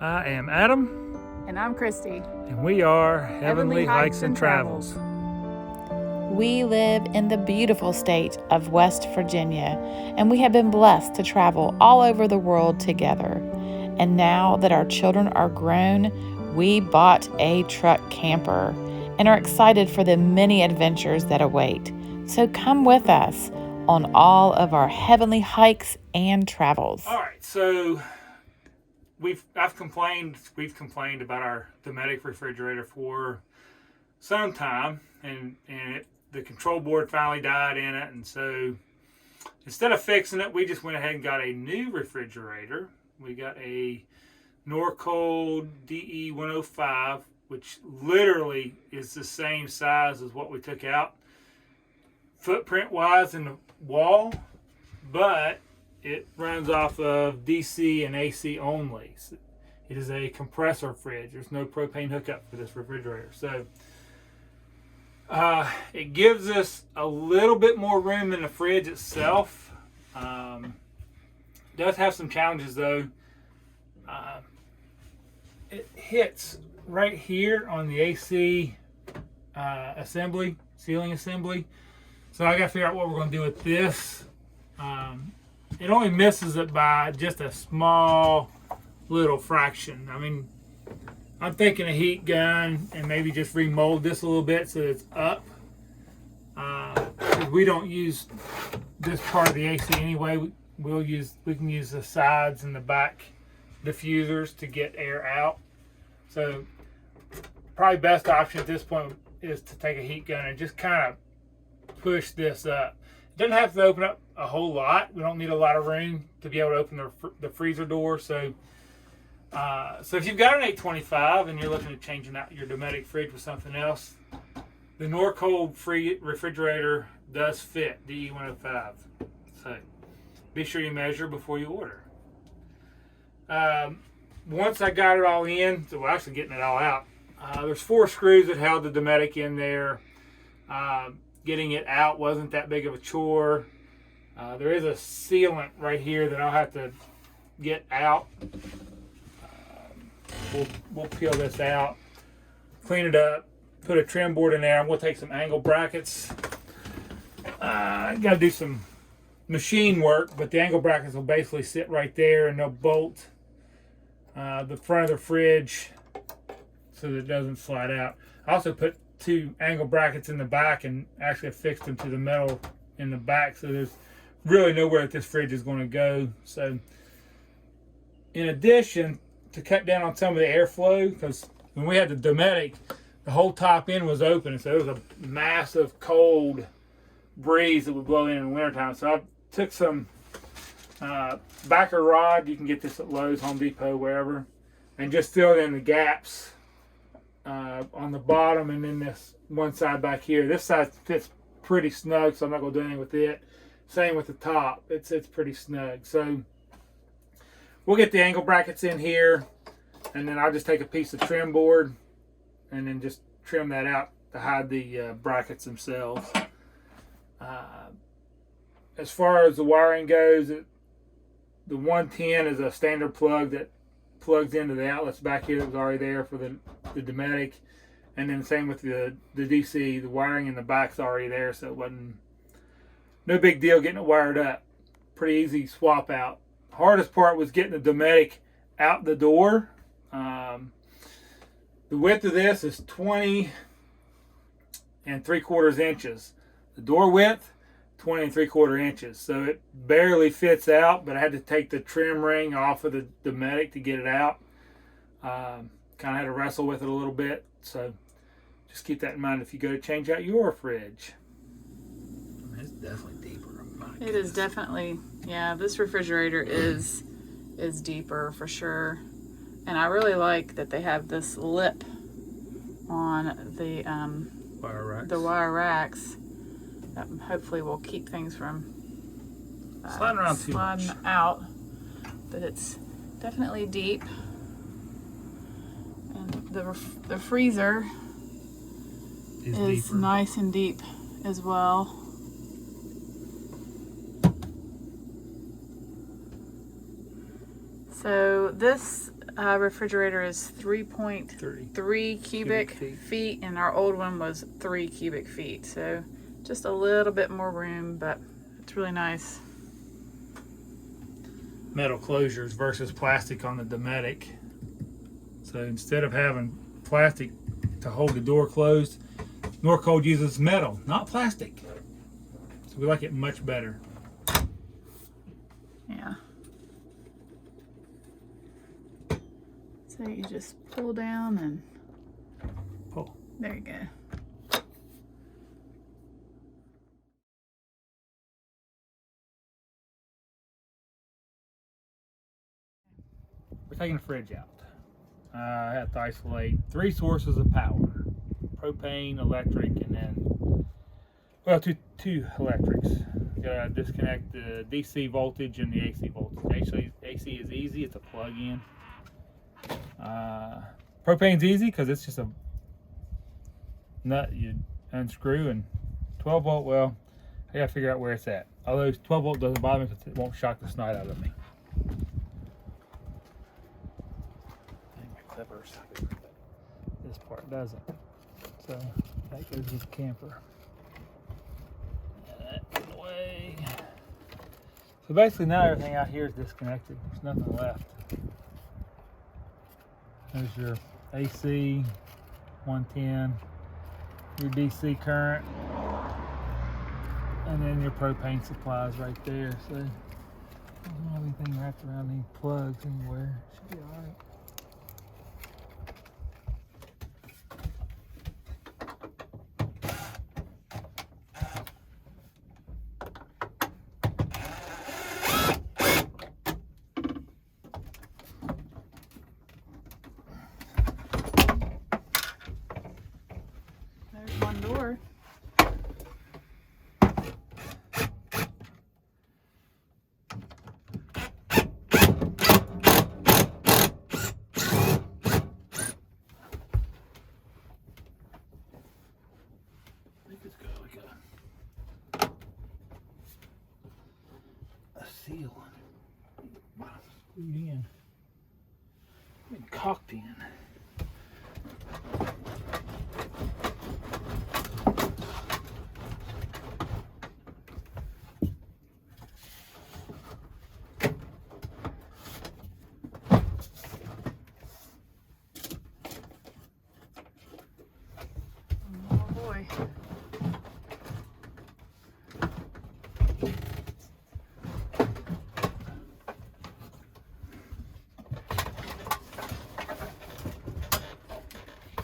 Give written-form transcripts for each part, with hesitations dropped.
I am Adam. And I'm Christy. And we are Heavenly Hikes and Travels. We live in the beautiful state of West Virginia, and we have been blessed to travel all over the world together. And now that our children are grown, we bought a truck camper and are excited for the many adventures that await. So come with us on all of our heavenly hikes and travels. All right, so we've complained about our Dometic refrigerator for some time, and the control board finally died in it, and so instead of fixing it, we just went ahead and got a new refrigerator. We got a Norcold DE105, which literally is the same size as what we took out footprint wise in the wall, but it runs off of DC and AC only. So it is a compressor fridge. There's no propane hookup for this refrigerator. So it gives us a little bit more room in the fridge itself. Does have some challenges though. It hits right here on the AC ceiling assembly. So I got to figure out what we're going to do with this. It only misses it by just a small little fraction. I mean, I'm thinking a heat gun and maybe just remold this a little bit so it's up. We don't use this part of the AC anyway. We can use the sides and the back diffusers to get air out. So probably best option at this point is to take a heat gun and just kind of push this up. It doesn't have to open up a whole lot. We don't need a lot of room to be able to open the freezer door. So if you've got an 825 and you're looking at changing out your Dometic fridge with something else, the Norcold refrigerator does fit DE105. So be sure you measure before you order. Once I got it all in, so we're actually getting it all out, there's 4 screws that held the Dometic in there. Getting it out wasn't that big of a chore. There is a sealant right here that I'll have to get out. We'll peel this out, clean it up, put a trim board in there. I'm going to take some angle brackets. I got to do some machine work, but the angle brackets will basically sit right there and they'll bolt the front of the fridge so that it doesn't slide out. I also put 2 angle brackets in the back and actually affixed them to the metal in the back, so there's really nowhere that this fridge is going to go. So in addition, to cut down on some of the airflow, because when we had the Dometic, the whole top end was open, and so there was a massive cold breeze that would blow in the wintertime. So I took some backer rod. You can get this at Lowe's, Home Depot, wherever, and just filled in the gaps on the bottom, and then this one side back here. This side fits pretty snug, so I'm not going to do anything with it. Same with the top. It's pretty snug. So we'll get the angle brackets in here, and then I'll just take a piece of trim board and then just trim that out to hide the brackets themselves. As far as the wiring goes, the 110 is a standard plug that plugs into the outlets back here that was already there for the Dometic, and then same with the DC. The wiring in the back's already there, so it wasn't no big deal getting it wired up. Pretty easy swap out. Hardest part was getting the Dometic out the door. The width of this is 20 3/4 inches. The door width, 20 3/4 inches. So it barely fits out, but I had to take the trim ring off of the Dometic to get it out. Kind of had to wrestle with it a little bit. So just keep that in mind if you go to change out your fridge. It's definitely deeper. It is definitely, yeah, this refrigerator is deeper for sure. And I really like that they have this lip on the wire racks. That hopefully will keep things from sliding out. But it's definitely deep. And the freezer is nice and deep as well. So this refrigerator is 3.3 cubic feet, and our old one was 3 cubic feet. So just a little bit more room, but it's really nice. Metal closures versus plastic on the Dometic. So instead of having plastic to hold the door closed, Norcold uses metal, not plastic. So we like it much better. Yeah. So you just pull down and Pull. there you go. We're taking the fridge out. I have to isolate 3 sources of power: propane, electric, and then, well, two electrics. Gotta disconnect the DC voltage and the AC voltage. Actually, AC is easy, it's a plug-in. Propane's easy because it's just a nut you unscrew, and 12 volt, well, I gotta figure out where it's at. Although 12 volt doesn't bother me because it won't shock the snot out of me. Clippers. This part doesn't. So that goes with the camper. That away. So basically now everything out here is disconnected. There's nothing left. There's your AC 110, your DC current, and then your propane supplies right there. So there's not anything wrapped around these plugs anywhere. Should be alright. There's one door. I think it's got like a seal on it. Screwed in. And cocked in. Oh boy.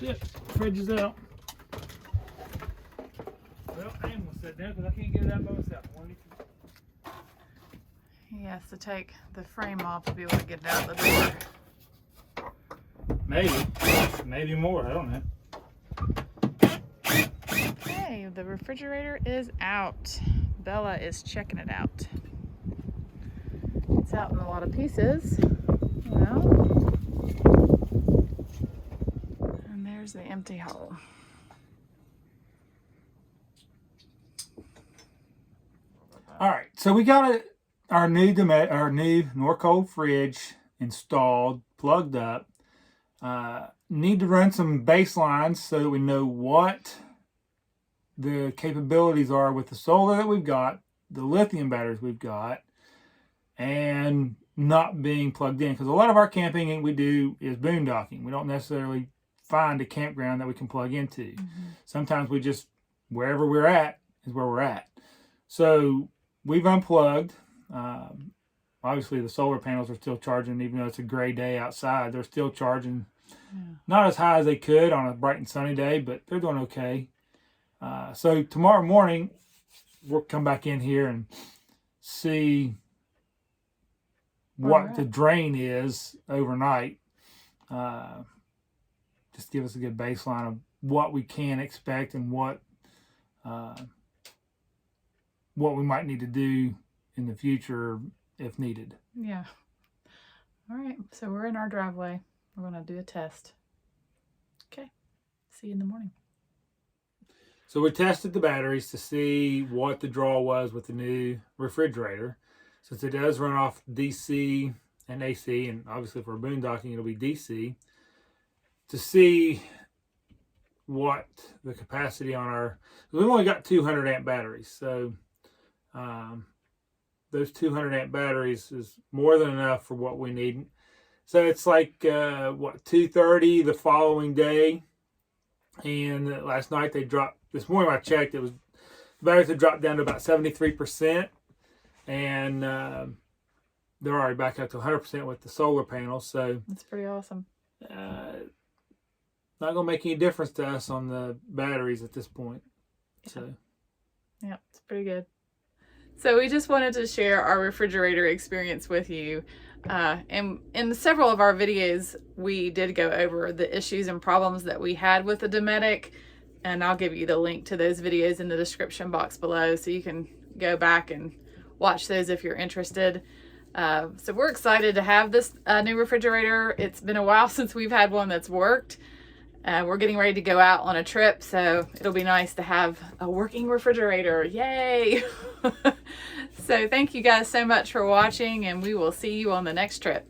Yep, fridge is out. Well, I am gonna sit there because I can't get it out by myself. He has to take the frame off to be able to get it out the door. Maybe more. I don't know. Okay, the refrigerator is out. Bella is checking it out. It's out in a lot of pieces. Well, and there's the empty hole. All right, so we got our new Norcold fridge installed, plugged up. Need to run some baselines so that we know what the capabilities are with the solar that we've got, the lithium batteries we've got, and not being plugged in. Because a lot of our camping we do is boondocking. We don't necessarily find a campground that we can plug into. Sometimes we just, wherever we're at is where we're at. So we've unplugged. Obviously the solar panels are still charging, even though it's a gray day outside. They're still charging. Not as high as they could on a bright and sunny day, but they're doing okay. So tomorrow morning, we'll come back in here and see what the drain is overnight. Just give us a good baseline of what we can expect and what we might need to do in the future if needed. Yeah. All right, so we're in our driveway. We're going to do a test. Okay, see you in the morning. So we tested the batteries to see what the draw was with the new refrigerator. Since it does run off DC and AC, and obviously for boondocking it'll be DC, to see what the capacity on our, we've only got 200 amp batteries, so those 200 amp batteries is more than enough for what we need. So it's like 2:30 the following day, and last night they dropped. This morning I checked, it was, the batteries had dropped down to about 73%, and they're already back up to 100% with the solar panels. So that's pretty awesome. Not gonna make any difference to us on the batteries at this point. So yeah, it's pretty good. So we just wanted to share our refrigerator experience with you. And in several of our videos, we did go over the issues and problems that we had with the Dometic, and I'll give you the link to those videos in the description box below, so you can go back and watch those if you're interested. So we're excited to have this new refrigerator. It's been a while since we've had one that's worked. We're getting ready to go out on a trip, so it'll be nice to have a working refrigerator. Yay! So thank you guys so much for watching, and we will see you on the next trip.